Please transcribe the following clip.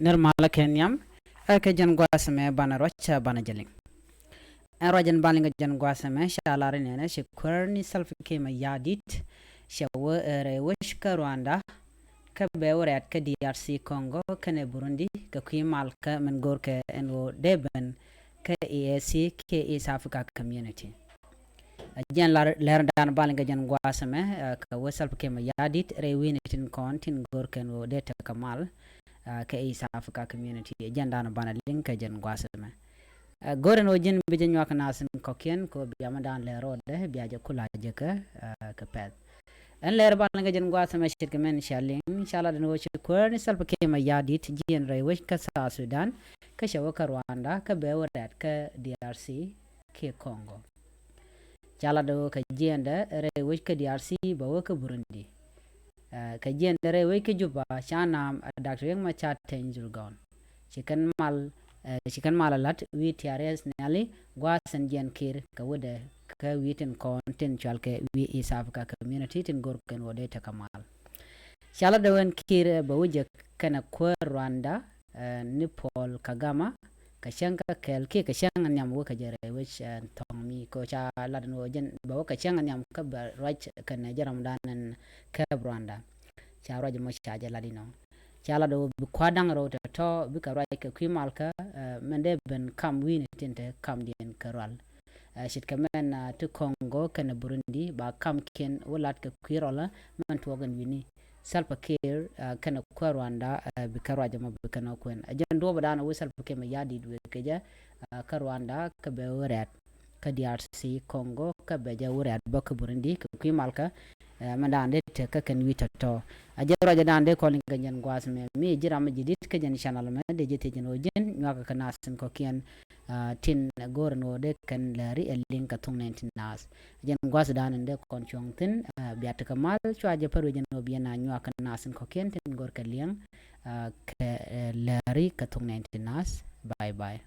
Normal kenyam ke jan gwasme bana rocha bana jaling en rojan balinga jan gwasme shalare nene shi kwerni self kema yadit shawo ere wishka Rwanda ka bewret ka DRC Congo kane Burundi ka kwimal ka men gorka enwo deben ka EAC ke East Africa Community jan ler dan balinga jan gwasme ka wo self kema yadit re winitin kontin gorka enwo deta kamal ka East Africa Community agenda na bana link jan gwasme goren wajin bijan yak nasin kokien ko biama dan le rode biaja kula jeka ka pet en ler bana nga jan gwasme shirka men shaling inshallah den wo shukor ni salpa kema yadit jien ray wish ka sa Sudan ka shawa ka Rwanda ka bewarat ka DRC ke Congo chala do ka jienda ray wish ka DRC bawa ka Burundi ka jien dere we ke juba chanam Dr. Yang Machat Tenjurgon chikan mal lat wi TRS nali gwa san jien kir ka wode ka witen content chal ke wi East Africa Community tin gorken wode ta kamal chala de wen kir ba wuje kana ko Rwanda ni Paul Kagama ka shanka kel ke ka shanga nyam wo ka jere we tong mi ko cha ladan wo jen ba ka shanga nyam ka ba right kan jaram danan ka Rwanda cha roje mo chaje ladino chala do kwadang ro to bi ka rai ka kwimal ka mende ben kam wini tinte kam dien karal shit kamen to Congo kana Burundi ba kam ken wolat ka kwirola man to gan wini salpa care kana ko Rwanda bi ka raje mo bi kana kwen ajan do badana wo salpa ke ma yadi du ke ja ka Rwanda ka be worat ka DRC Congo ka be ja worat ba ka Burundi ka kwimal ka mandande te ka kan wita to ajaro jadande ko linga nyen gwasme mi jiram jidit ka jan channel me de jete jeno jen nyaka kana sin ko kien tin gorno de kan lari el linka tung 19 nas jen gwas dan de kon chong tin biat ka mal chwaje paru jeno biena nyaka nasin ko kien tin gor ka liang ka lari ka tung 19 nas bye bye